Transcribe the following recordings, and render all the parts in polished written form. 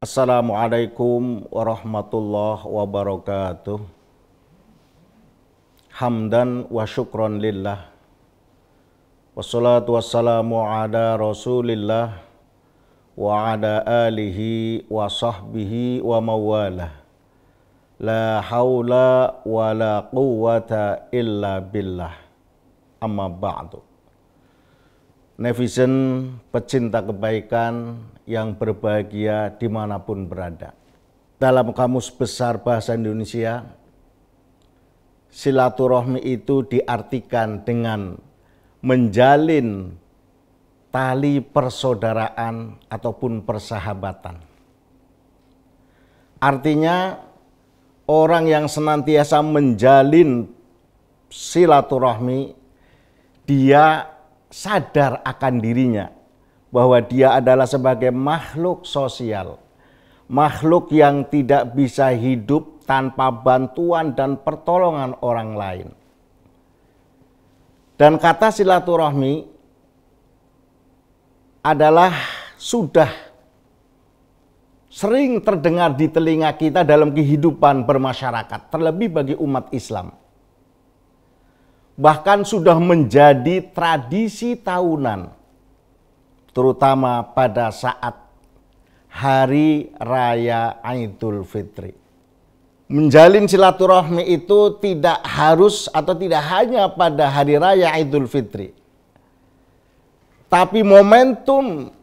Assalamualaikum warahmatullahi wabarakatuh. Hamdan wa syukron lillah. Wassalatu wassalamu ala rasulillah wa ala alihi wa sahbihi wa mawalah. La hawla wa la quwwata illa billah. Amma ba'du. Netizen pecinta kebaikan yang berbahagia dimanapun berada. Dalam Kamus Besar Bahasa Indonesia, silaturahmi itu diartikan dengan menjalin tali persaudaraan ataupun persahabatan. Artinya orang yang senantiasa menjalin silaturahmi, dia sadar akan dirinya bahwa dia adalah sebagai makhluk sosial, makhluk yang tidak bisa hidup tanpa bantuan dan pertolongan orang lain. Dan kata silaturahmi adalah sudah sering terdengar di telinga kita dalam kehidupan bermasyarakat, terlebih bagi umat Islam. Bahkan sudah menjadi tradisi tahunan, terutama pada saat Hari Raya Idul Fitri. Menjalin silaturahmi itu tidak harus atau tidak hanya pada Hari Raya Idul Fitri. Tapi momentum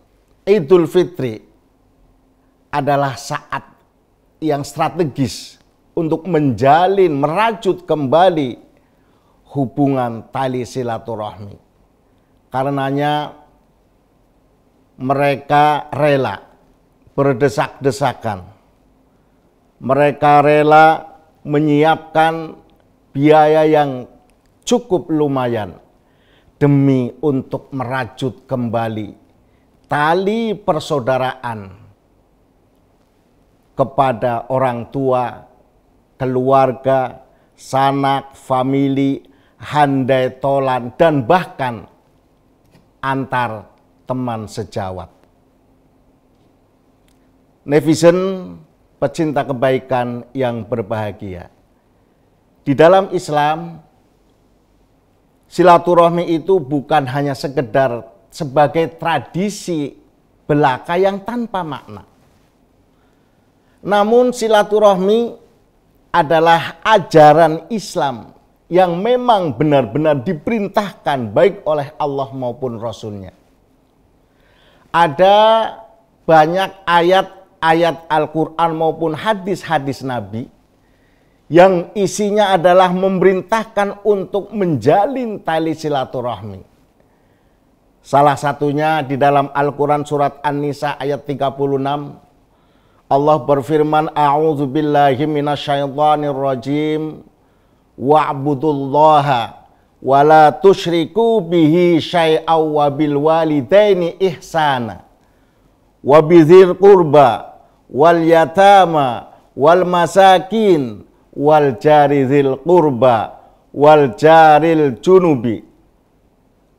Idul Fitri adalah saat yang strategis untuk menjalin, merajut kembali hubungan tali silaturahmi. Karenanya mereka rela berdesak-desakan. Mereka rela menyiapkan biaya yang cukup lumayan demi untuk merajut kembali tali persaudaraan kepada orang tua, keluarga, sanak, famili, handai tolan, dan bahkan antar teman sejawat. Netizen pecinta kebaikan yang berbahagia. Di dalam Islam, silaturahmi itu bukan hanya sekedar sebagai tradisi belaka yang tanpa makna. Namun silaturahmi adalah ajaran Islam yang memang benar-benar diperintahkan baik oleh Allah maupun Rasul-Nya. Ada banyak ayat-ayat Al-Quran maupun hadis-hadis Nabi yang isinya adalah memerintahkan untuk menjalin tali silaturahmi. Salah satunya di dalam Al-Quran surat An-Nisa ayat 36. Allah berfirman, A'udzubillahi minasyaitonirrajim. Wa'budullaha wa la tusyriku bihi syai'aw wa bil walidaini ihsana wa bidzil qurba wal yatama wal masakin wal jari dzil qurba wal jaril junubi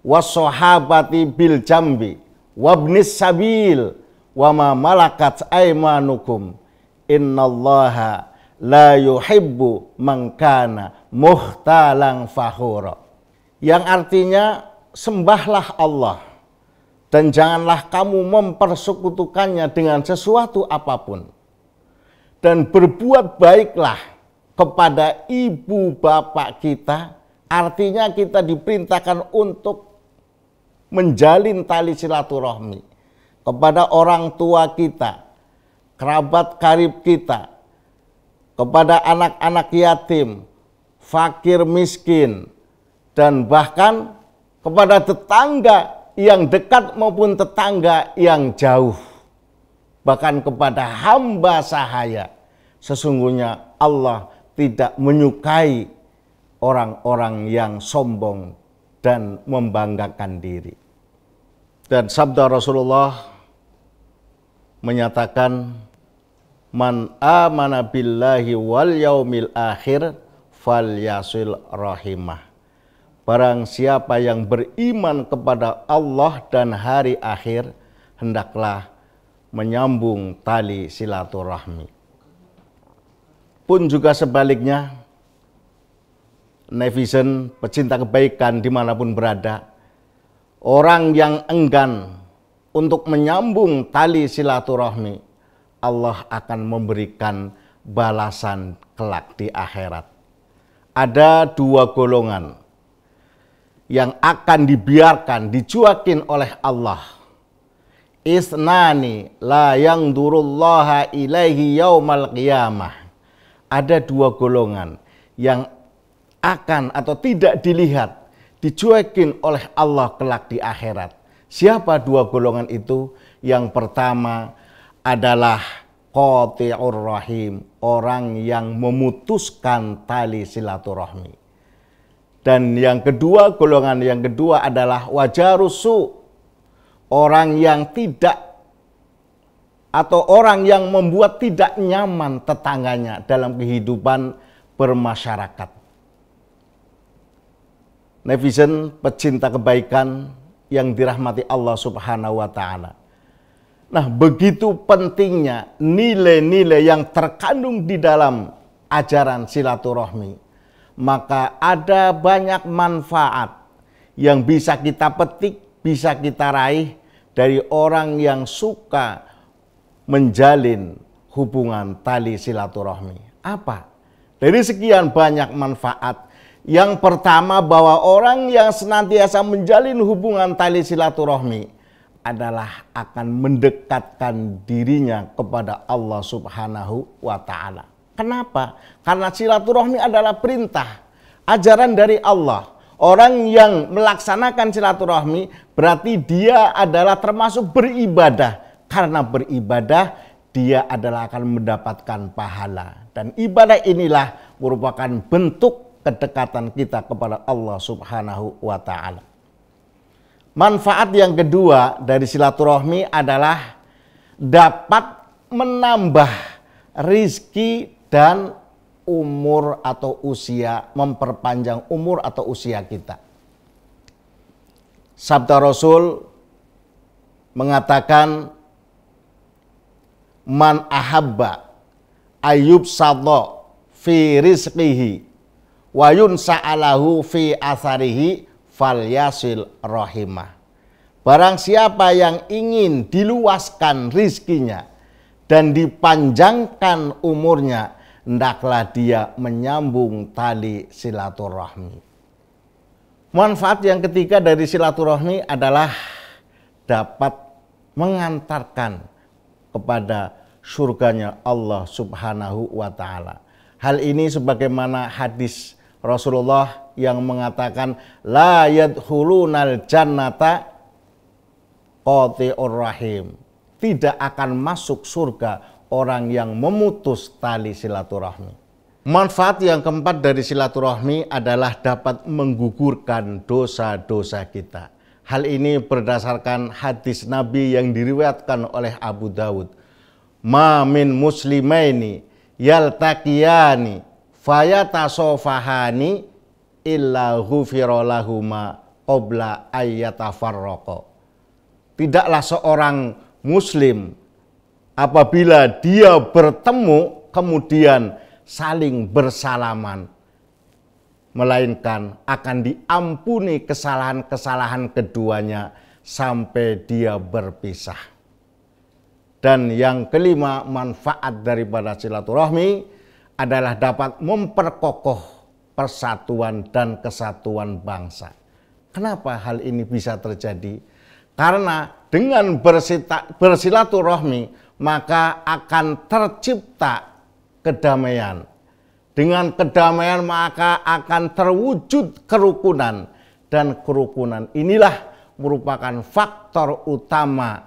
was sahabati bil jambi wabnis sabil wa ma malakat aymanukum innallaha la yuhibbu man kana muhtalang fakhura. Yang artinya sembahlah Allah dan janganlah kamu mempersekutukannya dengan sesuatu apapun. Dan berbuat baiklah kepada ibu bapak kita. Artinya kita diperintahkan untuk menjalin tali silaturahmi kepada orang tua kita, kerabat karib kita, kepada anak-anak yatim, fakir miskin, dan bahkan kepada tetangga yang dekat maupun tetangga yang jauh. Bahkan kepada hamba sahaya. Sesungguhnya Allah tidak menyukai orang-orang yang sombong dan membanggakan diri. Dan sabda Rasulullah menyatakan, Man amana billahi wal yaumil akhir falyasil rahimah. Barang siapa yang beriman kepada Allah dan hari akhir, hendaklah menyambung tali silaturahmi. Pun juga sebaliknya, netizen, pecinta kebaikan dimanapun berada, orang yang enggan untuk menyambung tali silaturahmi, Allah akan memberikan balasan kelak di akhirat. Ada dua golongan yang akan dibiarkan, dicuekin oleh Allah. Isnani la yangdurullaha ilaihi yaumal qiyamah. Ada dua golongan yang akan atau tidak dilihat, dicuekin oleh Allah kelak di akhirat. Siapa dua golongan itu? Yang pertama adalah qati'ur rahim, orang yang memutuskan tali silaturahmi. Dan yang kedua, golongan yang kedua adalah wajarusu, orang yang tidak atau orang yang membuat tidak nyaman tetangganya dalam kehidupan bermasyarakat. Netizen, pecinta kebaikan yang dirahmati Allah Subhanahu wa Ta'ala. Nah, begitu pentingnya nilai-nilai yang terkandung di dalam ajaran silaturahmi, maka ada banyak manfaat yang bisa kita petik, bisa kita raih dari orang yang suka menjalin hubungan tali silaturahmi. Apa? Dari sekian banyak manfaat, yang pertama bahwa orang yang senantiasa menjalin hubungan tali silaturahmi adalah akan mendekatkan dirinya kepada Allah Subhanahu wa Ta'ala. Kenapa? Karena silaturahmi adalah perintah, ajaran dari Allah. Orang yang melaksanakan silaturahmi berarti dia adalah termasuk beribadah. Karena beribadah dia adalah akan mendapatkan pahala. Dan ibadah inilah merupakan bentuk kedekatan kita kepada Allah Subhanahu wa Ta'ala. Manfaat yang kedua dari silaturahmi adalah dapat menambah rizki dan umur atau usia, memperpanjang umur atau usia kita. Sabda Rasul mengatakan, man ahabba ayyub sadda fi rizqihi wa yunsa'alahu fi atharihi falyasil rahimah. Barang siapa yang ingin diluaskan rizkinya dan dipanjangkan umurnya, hendaklah dia menyambung tali silaturahmi. Manfaat yang ketiga dari silaturahmi adalah dapat mengantarkan kepada surganya Allah Subhanahu wa Ta'ala. Hal ini sebagaimana hadis Rasulullah yang mengatakan la yadkhulunal jannata qati'ur rahim. Tidak akan masuk surga orang yang memutus tali silaturahmi. Manfaat yang keempat dari silaturahmi adalah dapat menggugurkan dosa-dosa kita. Hal ini berdasarkan hadis Nabi yang diriwayatkan oleh Abu Dawud. Ma min muslimaini yaltaqiyani fayatasofahani illa ghufira lahuma qabla ayyatafarraqa. Tidaklah seorang muslim apabila dia bertemu kemudian saling bersalaman, melainkan akan diampuni kesalahan-kesalahan keduanya sampai dia berpisah. Dan yang kelima, manfaat daripada silaturahmi adalah dapat memperkokoh persatuan dan kesatuan bangsa. Kenapa hal ini bisa terjadi? Karena dengan bersilaturahmi maka akan tercipta kedamaian. Dengan kedamaian maka akan terwujud kerukunan. Dan kerukunan inilah merupakan faktor utama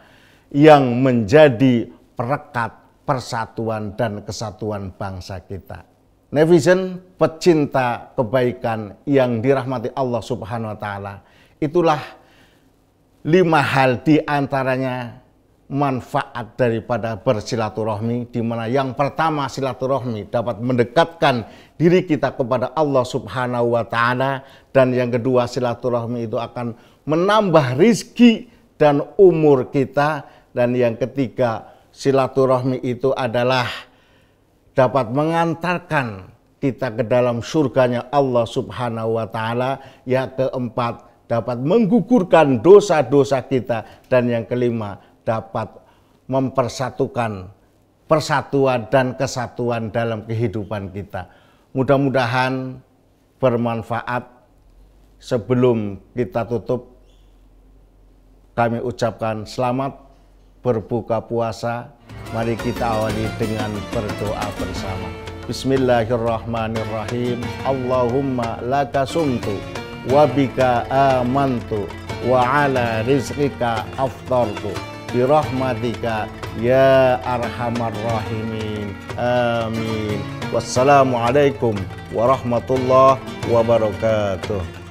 yang menjadi perekat persatuan dan kesatuan bangsa kita. Netizen, pecinta kebaikan yang dirahmati Allah Subhanahu wa Ta'ala, itulah 5 hal di antaranya manfaat daripada bersilaturahmi, di mana yang pertama, silaturahmi dapat mendekatkan diri kita kepada Allah Subhanahu wa Ta'ala, dan yang kedua, silaturahmi itu akan menambah rizki dan umur kita, dan yang ketiga, silaturahmi itu adalah dapat mengantarkan kita ke dalam surganya Allah Subhanahu wa Ta'ala. Yang keempat, dapat menggugurkan dosa-dosa kita. Dan yang kelima, dapat mempersatukan persatuan dan kesatuan dalam kehidupan kita. Mudah-mudahan bermanfaat. Sebelum kita tutup, kami ucapkan selamat berbuka puasa. Mari kita awali dengan berdoa bersama. Bismillahirrahmanirrahim. Allahumma laka sumtu wa bika amantu wa ala rizqika aftartu birahmatika ya arhamar rahimin. Amin. Wassalamualaikum warahmatullahi wabarakatuh.